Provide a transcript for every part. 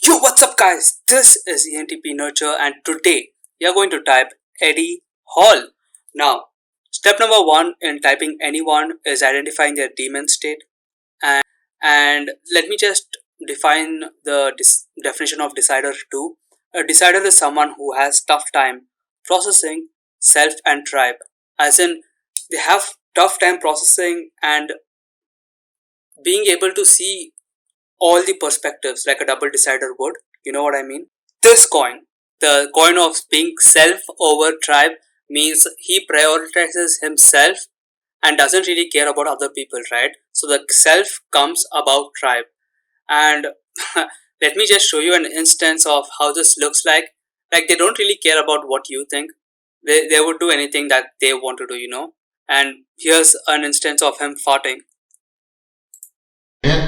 Yo, what's up, guys? This is ENTP Nurture, and today we are going to type Eddie Hall. Now, step number one in typing anyone is identifying their daemon state, and let me just define the definition of decider too. A decider is someone who has tough time processing self and tribe, as in they have tough time processing and being able to see all the perspectives like a double decider would. You know what I mean? This coin, the coin of being self over tribe, means he prioritizes himself and doesn't really care about other people, right? So the self comes about tribe. And let me just show you an instance of how this looks like. Like they don't really care about what you think. They would do anything that they want to do. And here's an instance of him farting. Yeah.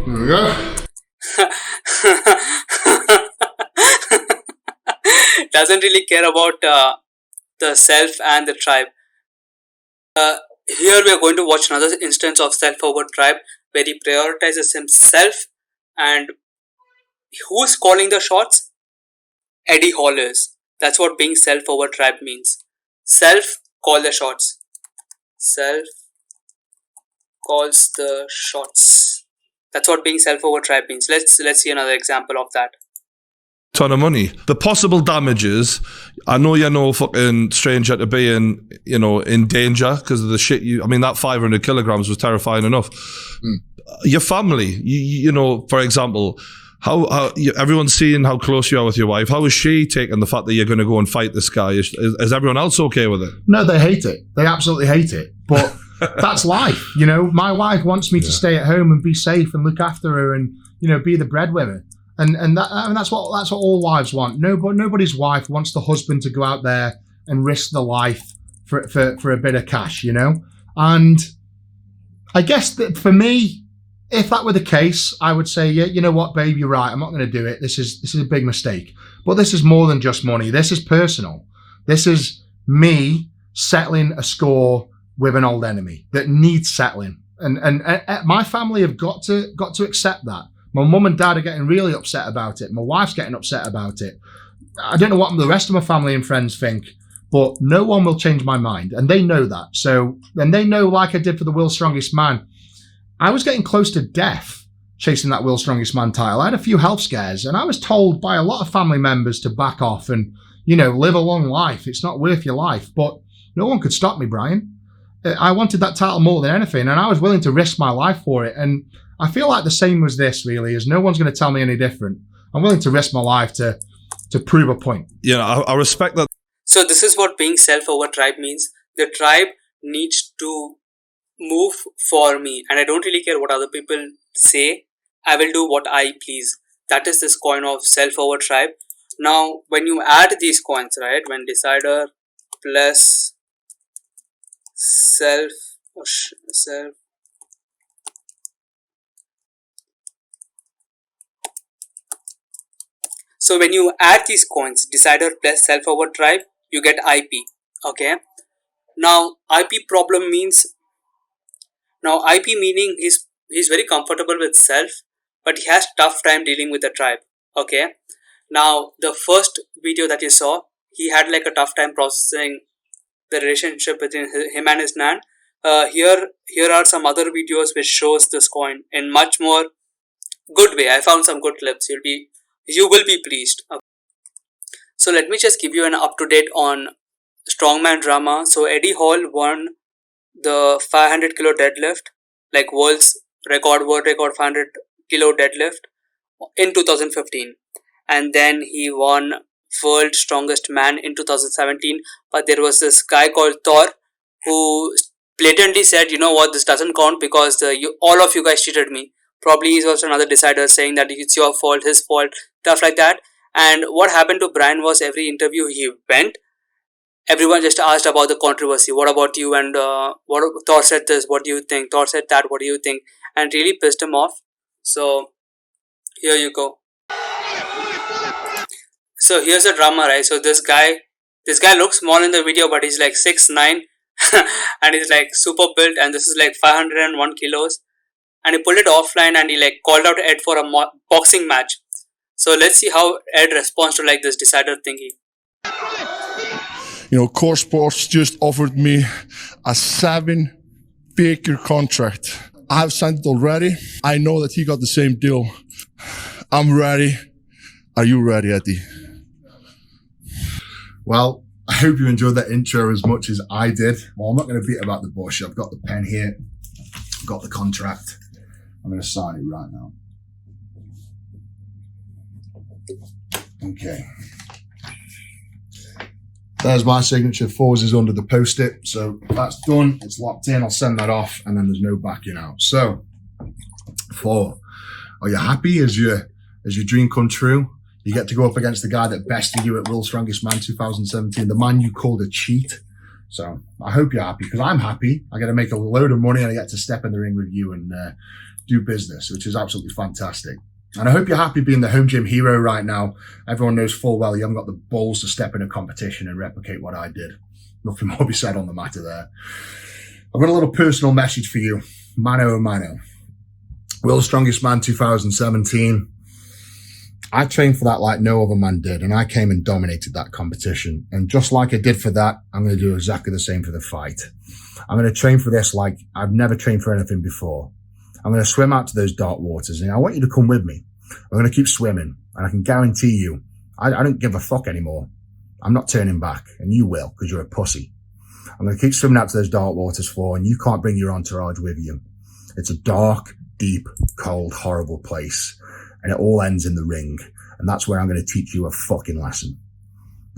There we go. Doesn't really care about the self and the tribe. Here we are going to watch another instance of self over tribe where he prioritizes himself, and who's calling the shots? Eddie Hall is. That's what being self over tribe means. Self call the shots. Self calls the shots. That's what being self over tribe means. Let's see another example of that. Ton of money. The possible damages, I know you're no fucking stranger to being, in danger because of the shit that 500 kilograms was terrifying enough. Your family, for example, how everyone's seeing how close you are with your wife. How is she taking the fact that you're going to go and fight this guy? Is everyone else okay with it? No, they hate it. They absolutely hate it. But that's life. My wife wants me to stay at home and be safe and look after her and, be the breadwinner. And that's what all wives want. Nobody's wife wants the husband to go out there and risk the life for a bit of cash, And I guess that for me, if that were the case, I would say, yeah, you know what, babe, you're right. I'm not going to do it. This is a big mistake. But this is more than just money. This is personal. This is me settling a score with an old enemy that needs settling. And my family have got to accept that. My mum and dad are getting really upset about it. My wife's getting upset about it. I don't know what the rest of my family and friends think, but no one will change my mind. And they know that. So, and they know, like I did for the World's Strongest Man, I was getting close to death chasing that World's Strongest Man title. I had a few health scares and I was told by a lot of family members to back off and, live a long life. It's not worth your life. But no one could stop me, Brian. I wanted that title more than anything and I was willing to risk my life for it. And I feel like the same was this, really, is no one's going to tell me any different. I'm willing to risk my life to prove a point. I respect that. So this is what being self over tribe means. The tribe needs to move for me and I don't really care what other people say. I will do what I please. That is this coin of self over tribe. Now, when you add these coins, right, when decider plus self. So when you add these coins, decider plus self over tribe, you get IP. Okay. Now IP problem means, now IP meaning he's very comfortable with self, but he has tough time dealing with the tribe. Okay. Now the first video that you saw, he had like a tough time processing the relationship between him and his nan. Here are some other videos which shows this coin in much more good way. I found some good clips. You will be pleased. Okay. So let me just give you an up to date on strongman drama. So Eddie Hall won the 500 kilo deadlift, like world record 500 kilo deadlift in 2015, and then he won world strongest man in 2017. But there was this guy called Thor who blatantly said, you know what, this doesn't count because all of you guys cheated me. Probably he's also another decider saying that it's your fault, his fault, stuff like that. And what happened to Brian was every interview he went, everyone just asked about the controversy. What about you? And what Thor said this. What do you think? Thor said that. What do you think? And really pissed him off. So here you go. So here's the drama, right? So this guy looks small in the video, but he's like 6'9", and he's like super built, and this is like 501 kilos, and he pulled it offline, and he like called out Ed for a boxing match. So let's see how Ed responds to like this decider thingy. You know, Core Sports just offered me a 7-figure contract. I have signed it already. I know that he got the same deal. I'm ready. Are you ready, Eddie? Well, I hope you enjoyed that intro as much as I did. Well, I'm not going to beat about the bush. I've got the pen here. I've got the contract. I'm going to sign it right now. Okay. There's my signature. Fours is under the post-it. So that's done. It's locked in. I'll send that off, and then there's no backing out. So, 4. Are you happy as your dream come true? You get to go up against the guy that bested you at World's Strongest Man 2017, the man you called a cheat. So I hope you're happy, because I'm happy. I get to make a load of money, and I get to step in the ring with you and do business, which is absolutely fantastic. And I hope you're happy being the home gym hero right now. Everyone knows full well you haven't got the balls to step in a competition and replicate what I did. Nothing more to be said on the matter there. I've got a little personal message for you. Mano a mano. World's Strongest Man 2017. I trained for that like no other man did, and I came and dominated that competition. And just like I did for that, I'm going to do exactly the same for the fight. I'm going to train for this like I've never trained for anything before. I'm going to swim out to those dark waters, and I want you to come with me. I'm going to keep swimming, and I can guarantee you, I don't give a fuck anymore. I'm not turning back, and you will, because you're a pussy. I'm going to keep swimming out to those dark waters and you can't bring your entourage with you. It's a dark, deep, cold, horrible place, and it all ends in the ring, and that's where I'm going to teach you a fucking lesson.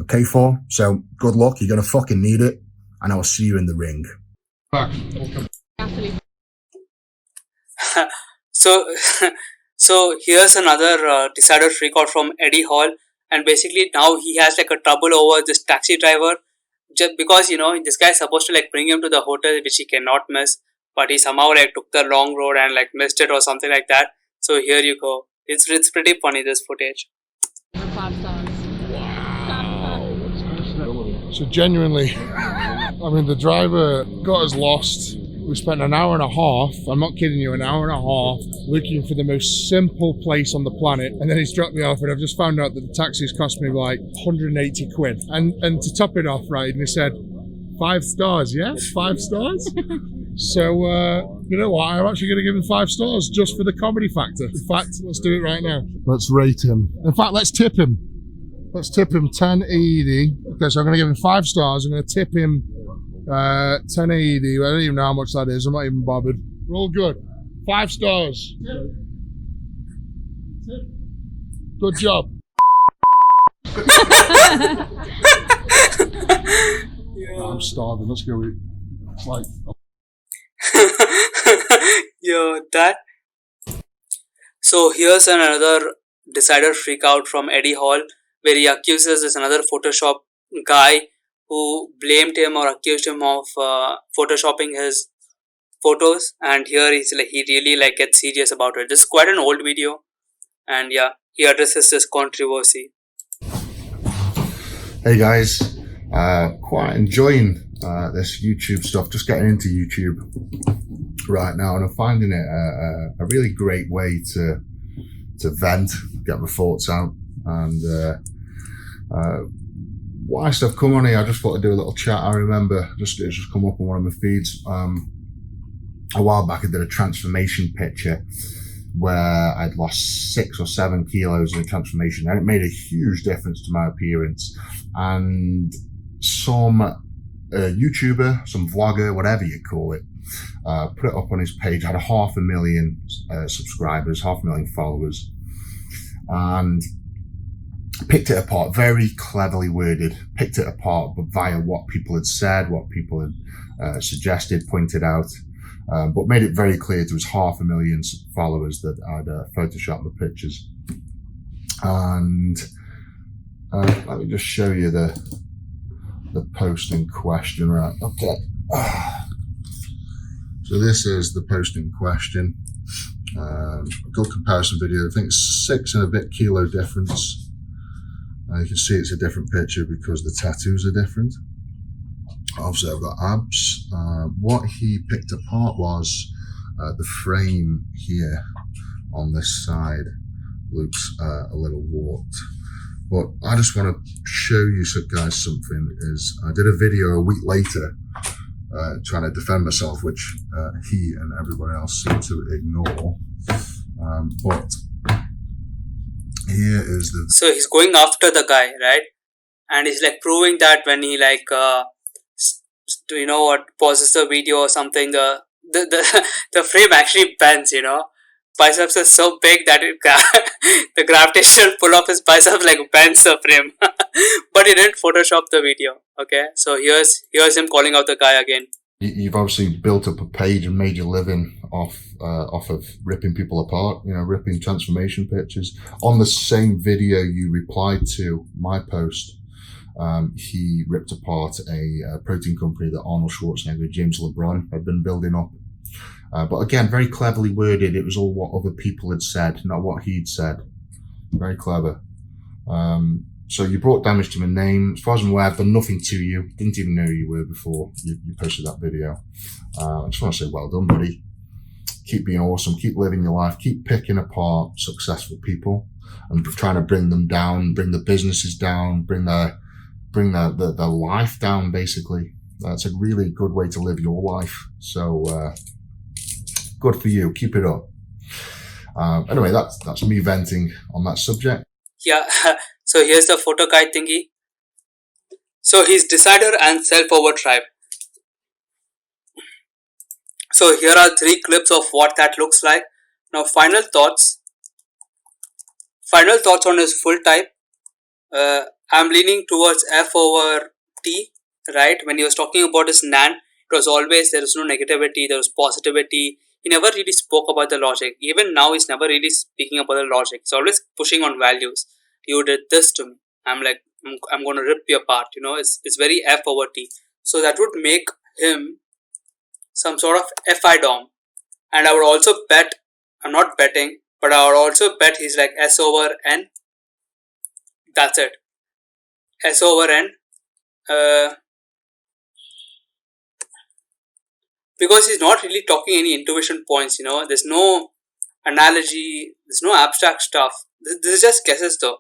Okay, 4? So, good luck, you're going to fucking need it, and I will see you in the ring. So here's another decider freakout from Eddie Hall, and basically now he has like a trouble over this taxi driver, just because this guy is supposed to like bring him to the hotel which he cannot miss, but he somehow like took the long road and like missed it or something like that. So here you go. It's pretty funny, this footage. So genuinely, I mean, the driver got us lost. We spent an hour and a half, I'm not kidding you, an hour and a half looking for the most simple place on the planet, and then he's dropped me off, and I've just found out that the taxi's cost me like 180 quid. And to top it off, right, and he said, 5 stars, yeah? 5 stars? So, you know what, I'm actually going to give him 5 stars just for the comedy factor. In fact, let's do it right now. Let's rate him. In fact, let's tip him. Let's tip him 1080. Okay, so I'm going to give him 5 stars. I'm going to tip him 1080. I don't even know how much that is. I'm not even bothered. We're all good. 5 stars. Good job. I'm starving. Let's go eat. It's like Yo, that. So here's another decider freakout from Eddie Hall, where he accuses this another Photoshop guy who blamed him or accused him of photoshopping his photos, and here he's like, he really like gets serious about it. This is quite an old video, and yeah, he addresses this controversy. Hey guys, quite enjoying this YouTube stuff, just getting into YouTube right now, and I'm finding it a really great way to vent, get my thoughts out, and whilst I've come on here, I just thought I'd do a little chat. I remember it just come up on one of my feeds a while back. I did a transformation picture where I'd lost 6 or 7 kilos in a transformation, and it made a huge difference to my appearance. And some YouTuber, some vlogger, whatever you call it, put it up on his page, had 500,000 subscribers, 500,000 followers, and picked it apart, very cleverly worded, picked it apart, but via what people had said, what people had suggested, pointed out, but made it very clear to his 500,000 followers that I'd photoshopped the pictures. And let me just show you the post in question, right? Okay. So this is the post in question. A good comparison video. I think it's 6 and a bit kilo difference. You can see it's a different picture because the tattoos are different. Obviously, I've got abs. What he picked apart was the frame here on this side looks a little warped. But I just want to show you guys something. I did a video a week later trying to defend myself, which he and everybody else seem to ignore. But here is the... So he's going after the guy, right? And he's like proving that when he like pauses the video or something, the frame actually bends, biceps are so big that the gravitational pull of his biceps like bends the frame. But he didn't Photoshop the video. Okay, so here's him calling out the guy again. You've obviously built up a page and made your living off of ripping people apart, ripping transformation pictures. On the same video you replied to my post, he ripped apart a protein company that Arnold Schwarzenegger, James LeBron had been building up. But again, very cleverly worded. It was all what other people had said, not what he'd said. Very clever. So you brought damage to my name. As far as I'm aware, I've done nothing to you. Didn't even know who you were before you posted that video. I just want to say well done, buddy. Keep being awesome. Keep living your life. Keep picking apart successful people and trying to bring them down, bring the businesses down, bring their life down, basically. That's a really good way to live your life. So good for you. Keep it up. Anyway, that's me venting on that subject. Yeah. So here's the photo guide thingy. So he's Decider and Self-Over Tribe. So here are 3 clips of what that looks like. Now final thoughts. Final thoughts on his full type. I'm leaning towards F over T, right? When he was talking about his NAN, it was always there was no negativity, there was positivity. He never really spoke about the logic. Even now, he's never really speaking about the logic. He's always pushing on values. You did this to me. I'm like, I'm going to rip you apart. It's very F over T. So that would make him some sort of FI DOM. And I would also bet, I'm not betting, but I would also bet he's like S over N. That's it. S over N. Because he's not really talking any intuition points, there's no analogy, there's no abstract stuff. This is just guesses though.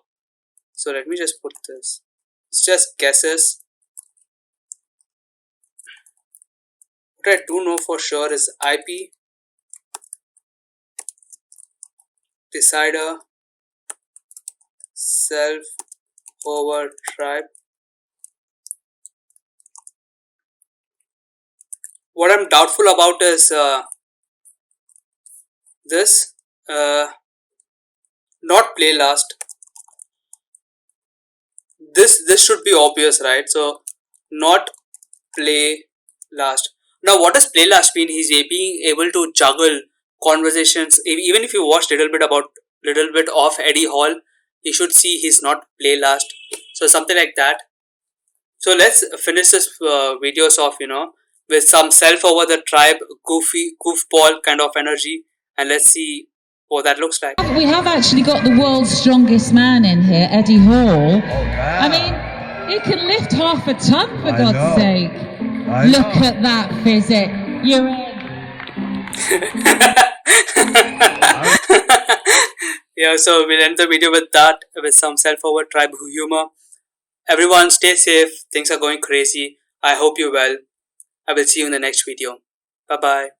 So let me just put this. It's just guesses. What I do know for sure is IP, Decider, Self over Tribe. What I'm doubtful about is this, not play last. This should be obvious, right? So not play last. Now what does play last mean? He's being able to juggle conversations. Even if you watch little bit of Eddie Hall, you should see he's not play last. So something like that. So let's finish this videos off, with some Self over the Tribe, goofball kind of energy, and let's see what that looks like. We have actually got the world's strongest man in here, Eddie Hall. I mean, he can lift half a ton, for God's sake. Look at that physic. You're in. Yeah, so we'll end the video with that, with some Self over Tribe humor. Everyone stay safe. Things are going crazy. I hope you're well. I will see you in the next video. Bye bye.